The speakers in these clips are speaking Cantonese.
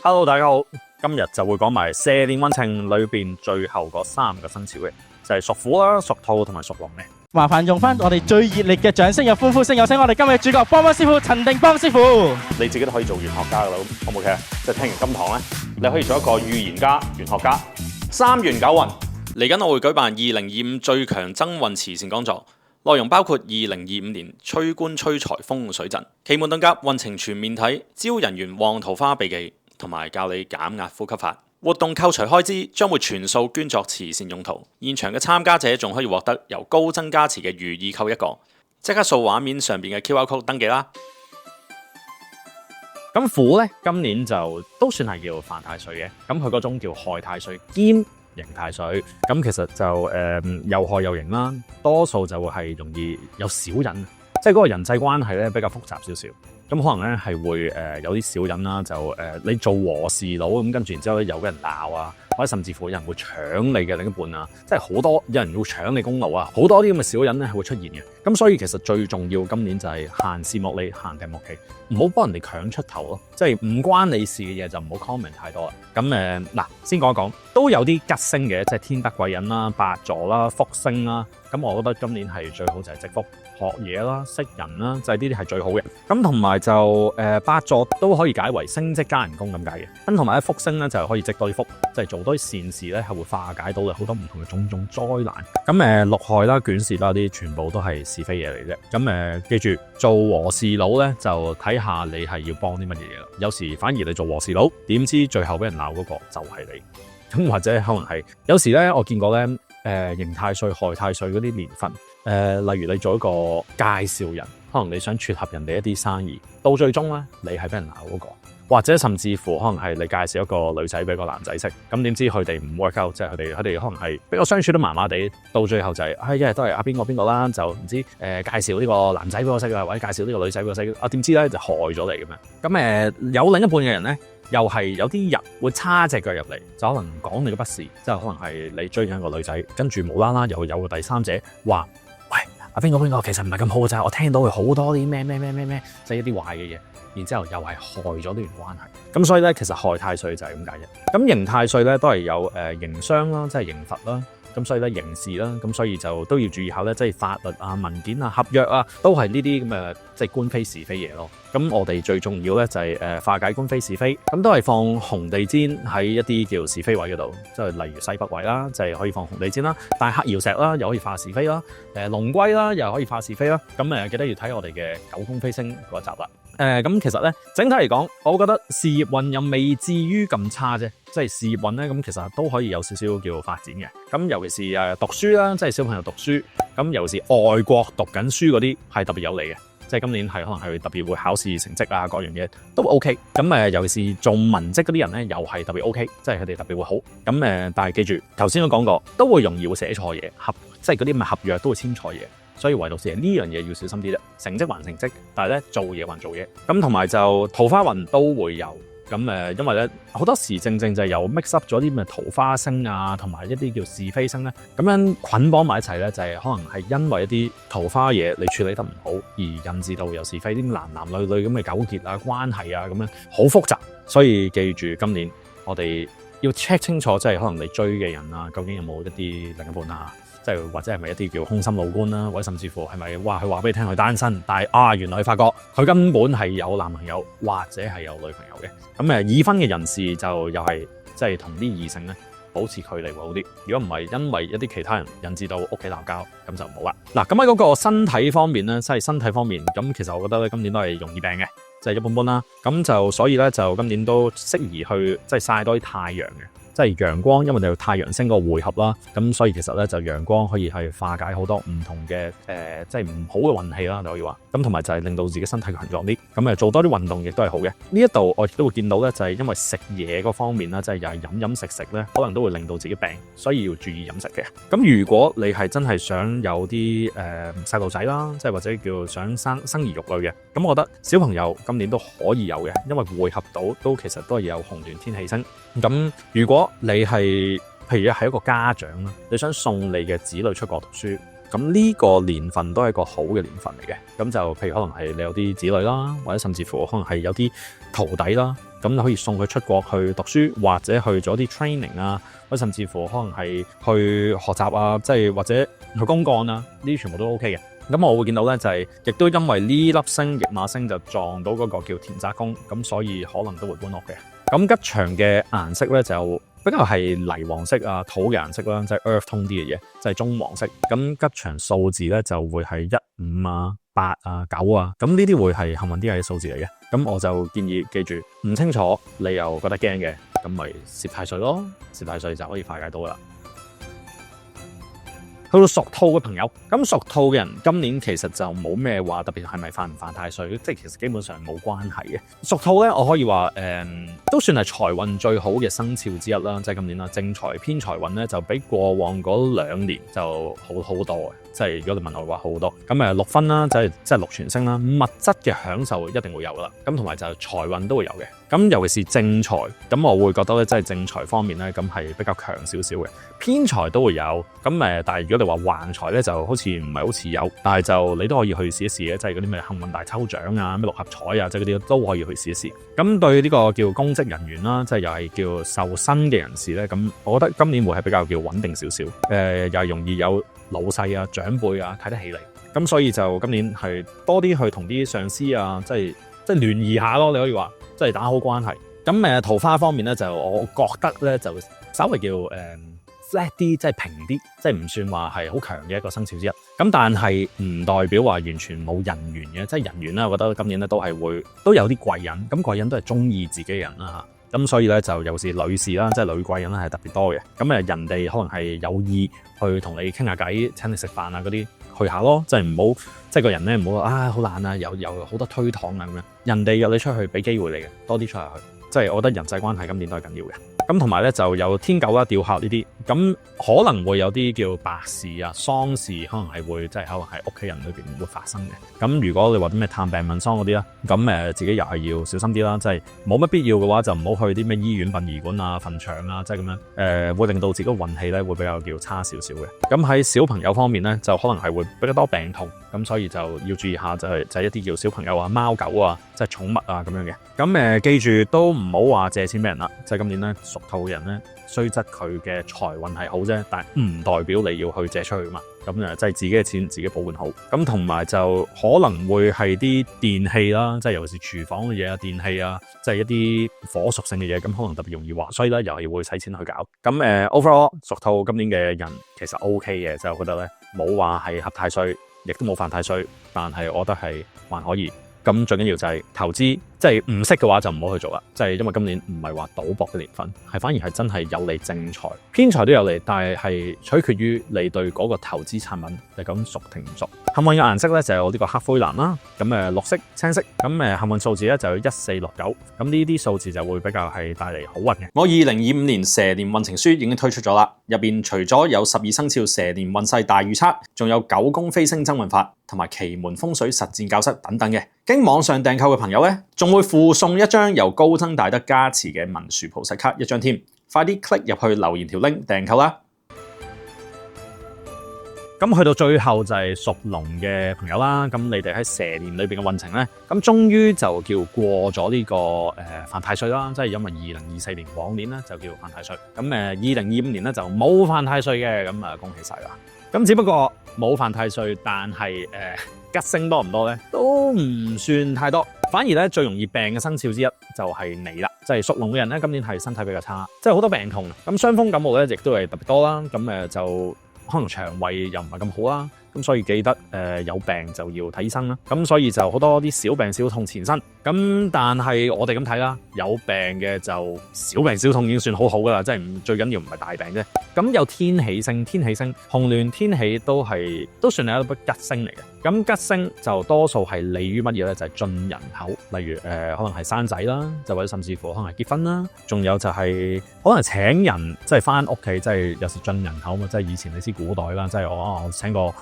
Hello，大家好，今日就會講埋蛇年運程裏邊最後嗰3個生肖嘅，就係屬虎啦、屬兔同埋屬龍嘅。麻煩用翻我哋最熱烈嘅掌聲有歡呼聲，有請我哋今日主角邦邦師傅陳定邦師傅。你自己都可以做玄學家噶啦，好唔 OK 啊？即係聽完今堂咧，你可以做一個預言家、玄學家。3元9運嚟緊，我會舉辦2025最強增運慈善講座，內容包括2025年催官催財風水陣、奇門遁甲運程全面睇、招人緣旺桃花秘技，同埋教你減壓呼吸法。活動扣除開支將會全數捐作慈善用途，現場嘅參加者仲可以獲得由高增加持嘅如意扣1個，即刻掃畫面上邊嘅 QR code 登記啦。咁虎呢，今年就都算係叫犯太歲嘅，咁佢嗰種叫害太歲兼刑太歲，咁其實就又害又刑啦，多數就係容易有小人，即係嗰個人際關係咧比較複雜少少。咁可能咧係會有啲小人啦，就你做和事佬咁，跟住然之後咧有人鬧啊，或者甚至乎有人會搶你嘅另一半啊，即係好多有人會搶你功勞啊，好多啲咁嘅小人咧係會出現嘅。咁所以其實最重要今年就係閒事莫理，閒地莫企，唔好幫人哋強出頭咯，即係唔關你事嘅嘢就唔好 comment 太多啦。咁嗱，先講一講，都有啲吉星嘅，即係天德貴人啦、八座啦、福星啦。咁我覺得今年係最好就係積福、學嘢啦、識人啦，就係呢啲係最好嘅。咁同埋就八座都可以解為升職加人工咁解嘅。咁同埋福星咧就可以積多啲福，即係做多啲善事咧係會化解到好多唔同嘅種種災難。咁六害啦、卷舌啦啲全部都係是非嘢嚟啫。咁記住做和事佬咧就睇下你係要幫啲乜嘢嘢啦。有時反而你做和事佬，點知最後俾人鬧嗰個就係你。咁或者可能係有時咧，我見過咧。刑太歲、害太歲嗰啲年份，例如你做一個介紹人，可能你想撮合人哋一啲生意，到最終咧你係俾人鬧嗰個，或者甚至乎可能係你介紹一個女仔俾個男仔識，咁點知佢哋唔 work out，即係佢哋可能係比較相處得麻麻地，到最後就係一日都係阿邊個啦，就唔知介紹呢個男仔俾我識啊，或者介紹呢個女仔俾我識啊，點知咧就害咗你咁樣。咁有另一半嘅人咧。又係有啲人會叉隻腳入嚟，就可能講你嘅不是，即係可能係你追緊一個女仔，跟住無啦啦又有個第三者話：喂，阿邊個其實唔係咁好嘅咋，我聽到佢好多啲咩，即係一啲壞嘅嘢，然之後又係害咗呢段關係。咁所以咧，其實害太歲就係咁解嘅。咁刑太歲咧都係有刑傷啦，即係刑罰啦。咁所以咧刑事啦，咁所以就都要注意下咧，即係法律啊、文件啊、合約啊，都係呢啲咁嘅即係官非是非嘢咯。咁我哋最重要咧就係化解官非是非，咁都係放紅地氈喺一啲叫是非位嗰度，即係例如西北位啦，就係可以放紅地氈啦；大黑曜石啦，又可以化是非啦；龍龜啦，又可以化是非啦。咁記得要睇我哋嘅九宮飛星嗰一集啦。咁其實咧，整體嚟講，我覺得事業運又未至於咁差啫，即係事業運咧，咁其實都可以有少少叫發展嘅。咁尤其是讀書啦，即係小朋友讀書，咁尤其是外國讀緊書嗰啲係特別有利嘅，即係今年係可能係特別會考試成績啊，各樣嘢都 OK。咁尤其是做文職嗰啲人咧，又係特別 OK，即係佢哋特別會好。咁但係記住，頭先都講過，都會容易會寫錯嘢，即係嗰啲咁嘅合約都會簽錯嘢。所以唯獨是呢樣嘢要小心啲啫，成績還成績，但係咧做嘢還做嘢。咁同埋就桃花運都會有，咁因為咧好多時正正就係有 mix up 咗啲咩桃花星啊，同埋一啲叫是非星咧，咁樣捆綁埋一齊咧，就係可能係因為一啲桃花嘢你處理得唔好，而引致到有是非啲男女咁嘅糾結啊、關係啊咁樣好複雜。所以記住今年我哋要 check 清楚，即係可能你追嘅人啊，究竟有冇一啲另一半啊？即係或者係咪一啲叫空心老官啦，或者甚至乎係咪佢話俾你聽佢單身，但係原來佢發覺佢根本係有男朋友或者係有女朋友嘅。咁已婚嘅人士就又係即係同啲異性咧保持距離會好啲。如果唔係因為一啲其他人引致到屋企鬧交，咁就唔好啦。嗱，咁喺嗰個身體方面咧，即係身體方面，咁其實我覺得咧今年都係容易病嘅，即係一般般啦。咁就所以咧就今年都適宜去即係曬多啲太陽嘅。即係陽光，因為你有太陽星個匯合啦，咁所以其實咧就陽光可以係化解好多唔同嘅即係唔好嘅運氣啦，你可以話。咁同埋就係令到自己身體強壯啲，咁做多啲運動亦都係好嘅。呢一度我亦都會見到咧，就係因為食嘢嗰方面啦，即係又係飲食咧，可能都會令到自己病，所以要注意飲食嘅。咁如果你係真係想有啲細路仔啦，即係或者叫想生兒育女嘅，咁我覺得小朋友今年都可以有嘅，因為匯合到都其實都係有紅鸞天喜星。咁如果你係譬如係一個家長啦，你想送你嘅子女出國讀書，咁呢個年份都係一個好嘅年份嚟嘅。咁就譬如可能係你有啲子女啦，或者甚至乎可能係有啲徒弟啦，咁你可以送佢出國去讀書，或者去做啲 training 啊，或者甚至乎可能係去學習啊，即係或者去公幹啊，呢啲全部都 OK 嘅。咁我會見到咧，就係亦都因為呢粒星驛馬星就撞到嗰個叫田宅宮，咁所以可能都會搬屋嘅。咁吉祥嘅顏色咧就比較係泥黃色啊，土嘅顏色啦，即係 earth tone 啲嘅嘢，即係棕黃色。咁吉祥數字咧就會係15啊、8啊、9啊，咁呢啲會係幸運啲嘅數字嚟嘅。咁我就建議記住，唔清楚你又覺得驚嘅，咁咪攝太歲咯，攝太歲就可以化解到噶啦。去到屬兔嘅朋友，咁屬兔嘅人今年其實就冇咩話特別係咪犯唔犯太歲，即係其實基本上冇關係嘅。屬兔咧，我可以話都算係財運最好嘅生肖之一啦，即係今年啦，正財偏財運咧就比過往嗰2年就好多嘅，即係如果你問我嘅話好多。咁6分啦，即係6全星啦，物質嘅享受一定會有噶啦，咁同埋就財運都會有嘅。咁尤其是正財，咁我會覺得咧，即係正財方面咧，咁係比較強少少嘅。偏財都會有，咁但係如果你話橫財咧，就好似唔係好似有，但係就你都可以去試一試嘅，即係嗰啲咩幸運大抽獎啊、咩6合彩啊，即係嗰啲都可以去試一試。咁對呢個叫公職人員啦，即係又係叫受薪嘅人士咧，咁我覺得今年會係比較叫穩定少少，又係容易有老細啊、長輩啊睇得起你，咁所以就今年係多啲去同啲上司啊，即係聯誼下咯，你可以話即係打好關係。咁桃花方面咧，就我覺得咧就稍微叫flat 啲，即係平啲，即係唔算話係好強嘅一個生肖之一。咁但係唔代表話完全冇人緣嘅，即係人緣咧，我覺得今年咧都有啲貴人，咁貴人都係中意自己嘅人啦嚇。咁所以咧就尤其是女士啦，即係女貴人咧係特別多嘅。咁人哋可能係有意去同你傾下偈、請你食飯啊嗰啲，去下咯，即係唔好即係個人咧唔好話好懶啊，有好多推搪啊咁樣。人哋約你出去俾機會你嘅，多啲出下去。即係我覺得人際關係今年都係緊要嘅。咁同埋咧就有天狗啦、吊客呢啲，咁可能會有啲叫白事啊、喪事，可能係會即係可能係屋企人裏邊會發生嘅。咁如果你話啲咩探病問喪嗰啲啦，咁自己又係要小心啲啦，即係冇乜必要嘅話就唔好去啲咩醫院、殯儀館啊、墳場啊，即係咁樣會令到自己運氣咧會比較叫差少少嘅。咁喺小朋友方面咧就可能係會比較多病痛，咁所以就要注意下就係一啲叫小朋友啊、貓狗啊、即係寵物啊咁樣嘅。咁記住都唔好話借錢俾人啦，即係今年咧屬兔嘅人咧，雖則佢嘅財運係好啫，但係唔代表你要去借出去嘛。咁即係自己嘅錢自己保管好。咁同埋就可能會係啲電器啦，即係尤其是廚房嘅嘢啊、電器啊，即係一啲火屬性嘅嘢，咁可能特別容易壞，所以咧又係會使錢去搞。咁overall 屬兔今年嘅人其實 OK 嘅，就覺得咧冇話係合太歲，亦都冇犯太歲，但係我覺得係還可以。咁最緊要就係投資，即係唔識嘅話就唔好去做啦。即係因為今年唔係話賭博嘅年份，係反而係真係有利正財，偏財都有利，但係取決於你對嗰個投資產品你究竟熟定唔熟。幸運嘅顏色咧就係我呢個黑灰藍啦，咁綠色、青色，咁幸運數字咧就有1469，咁呢啲數字就會比較係帶嚟好運嘅。我2025年蛇年運程書已經推出咗啦，入邊除咗有12生肖蛇年運勢大預測，仲有9宮飛星增運法同埋奇門風水實戰教室等等嘅。經網上訂購嘅朋友咧，仲會附送一張由高僧大德加持嘅文殊菩薩卡一張添，快啲 click 入去留言條 link 訂購啦！咁去到最後就係屬龍嘅朋友啦，咁你哋喺蛇年裏邊嘅運程咧，咁終於就叫過咗呢個犯太歲啦，即係因為2024年往年咧就叫犯太歲，咁2025年咧就冇犯太歲嘅，咁恭喜晒啦！咁只不過冇犯太歲，但係吉星多唔多咧？都唔算太多，反而咧最容易病嘅生肖之一就係你啦，即係屬龍嘅人咧，今年係身體比較差，即係好多病痛，咁傷風感冒咧亦都係特別多啦，咁就可能腸胃又唔係咁好啦，咁所以記得有病就要睇醫生啦，咁所以就好多啲小病小痛纏身，咁但係我哋咁睇啦，有病嘅就小病小痛已經算好好噶啦，即係最緊要唔係大病啫。咁有天喜星，紅鸞天喜都算係一筆吉星嚟嘅。咁吉星就多數係利於乜嘢咧？就係進人口，例如可能係生仔啦，就或者甚至乎可能係結婚啦，仲有就係可能請人即係翻屋企，即係有時進人口嘛，即係以前你知古代啦，即係我請個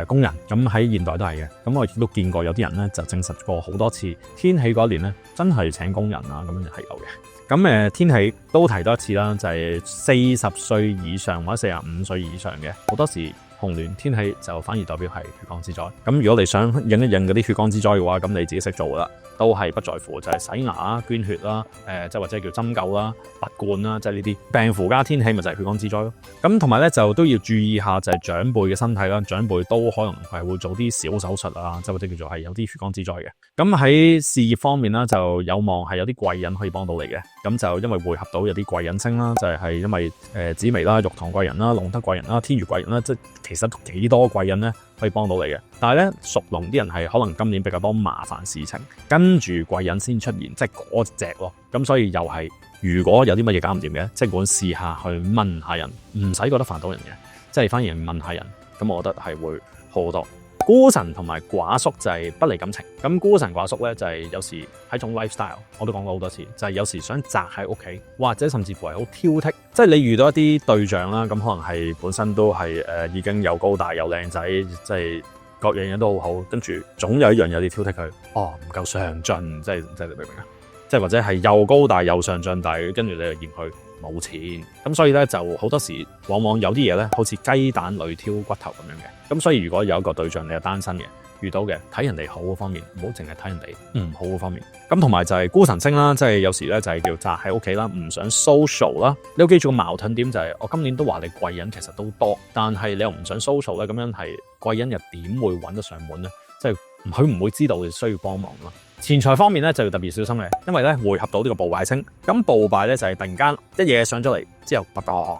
工人，咁喺現代都係嘅。咁我亦都見過有啲人咧就證實過好多次，天喜嗰一年咧真係請工人啊，咁樣係有嘅。咁天喜都提多一次啦，就係40歲以上或者45歲以上嘅，好多時紅鸞天喜就反而代表係血光之災。咁如果你想認一認嗰啲血光之災嘅話，咁你自己識做啦。都係不在乎，就係洗牙啦、捐血啦、即係或者叫針灸啦、拔罐啦，即係呢啲病符加天氣，咪就係血光之災咯。咁同埋咧就都要注意下，就係長輩嘅身體啦，長輩都可能係會做啲小手術啊，即係或者叫做係有啲血光之災嘅。咁喺事業方面啦，就有望係有啲貴人可以幫到你嘅。咁就因為匯合到有啲貴人星啦，就係因為紫微啦、玉堂貴人啦、龍德貴人啦、天乙貴人啦，即係其實都幾多貴人咧可以幫到你嘅。但係咧屬龍啲人係可能今年比較多麻煩事情，跟住貴人先出現，即係嗰隻咯。咁所以又係如果有啲乜嘢搞唔掂嘅，即管試下去問下人，唔使覺得煩到人嘅，即係反而問下人，咁我覺得係會好好多。孤神同埋寡宿就係不離感情，咁孤神寡宿咧就係有時係一種 lifestyle， 我都講過好多次，就係有時想宅喺屋企，或者甚至乎係好挑剔，即係你遇到一啲對象啦，咁可能係本身都係已經又高大又靚仔，即係各樣嘢都好好，跟住總有一樣有啲挑剔佢，唔夠上進，即係你明唔明啊？即係或者係又高大又上進，但係跟住你又嫌佢冇錢，咁所以咧就好多時往往有啲嘢咧，好似雞蛋裏挑骨頭咁樣嘅。咁所以如果有一個對象你係單身嘅，遇到嘅睇人哋好嗰方面，唔好淨係睇人哋唔好嗰方面。咁同埋就係孤神星啦，即係有時咧就係叫宅喺屋企啦，唔想 social 啦。你要記住個矛盾點就係，我今年都話你貴人其實都多，但係你又唔想 social 咧，咁樣係貴人又點會揾得上門咧？即係佢唔會知道你需要幫忙咯。錢財方面咧就要特別小心嘅，因為咧匯合到呢個暴敗星，咁暴敗咧就係突然間一嘢上咗嚟之後，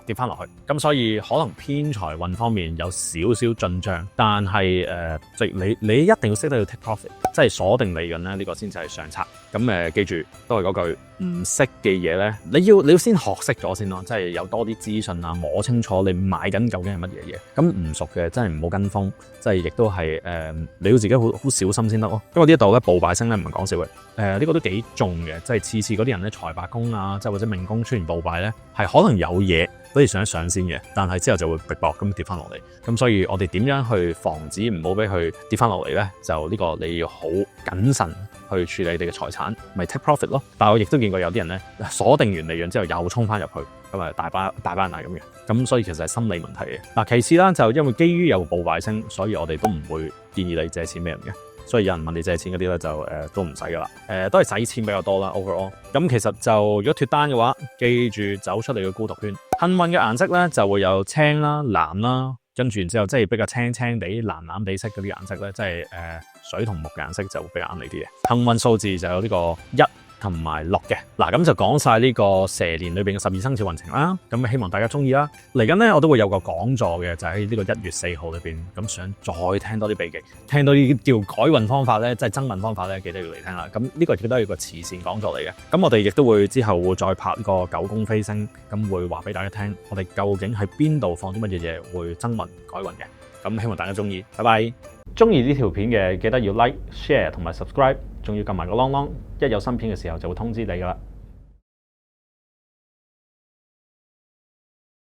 跌翻落去，咁所以可能偏財運方面有少少進帳，但係即係你一定要識得要 take profit， 即係鎖定利潤咧，呢個先至係上策。咁記住都係嗰句，唔識嘅嘢咧，你要先學識咗先咯，即係有多啲資訊啊，摸清楚你買緊究竟係乜嘢嘢。咁唔熟嘅真係唔好跟風，即係亦都係你要自己好小心先得咯。因為呢一度咧暴敗星咧唔係講笑嘅，呢個都幾重嘅，即係次嗰啲人咧財帛宮啊，即係或者命宮出現暴敗咧，係可能有嘢都係想上先嘅，但係之後就會逼薄咁跌翻落嚟。咁所以我哋點樣去防止唔好俾佢跌翻落嚟咧？就呢個你要好謹慎去處理你嘅財產，咪 take profit 咯。但係我亦都見過有啲人咧鎖定完利潤之後又衝翻入去，咁啊大班人咁嘅。咁所以其實係心理問題嘅。嗱，其次啦，就因為基於有暴敗星，所以我哋都唔會建議你借錢俾人嘅。所以有人問你借錢嗰啲咧，就都唔使噶啦，都係使錢比較多啦。overall， 咁其實就如果脫單嘅話，記住走出你嘅孤獨圈。幸運嘅顏色咧就會有青啦、藍啦，跟住然之後即係比較青青地、藍藍地色嗰啲顏色咧，即係水同木嘅顏色就會比較啱你啲嘅。幸運數字就有呢個1同埋6嘅。嗱，咁就講晒呢個蛇年裏邊嘅12生肖運程啦。咁希望大家中意啦。嚟緊咧我都會有個講座嘅，就喺呢個1月4號裏邊。咁想再聽多啲秘技，聽到啲叫改運方法咧，即係增運方法咧，記得要嚟聽啦。咁呢個亦都係個慈善講座嚟嘅。咁我哋亦都會之後會再拍呢個9宮飛星，咁會話俾大家聽，我哋究竟喺邊度放啲乜嘢嘢會增運改運嘅。咁希望大家中意，拜拜。中意呢條片嘅記得要 like、share 同埋 subscribe，仲要撳埋個啷啷，一有新片嘅時候就會通知你噶啦。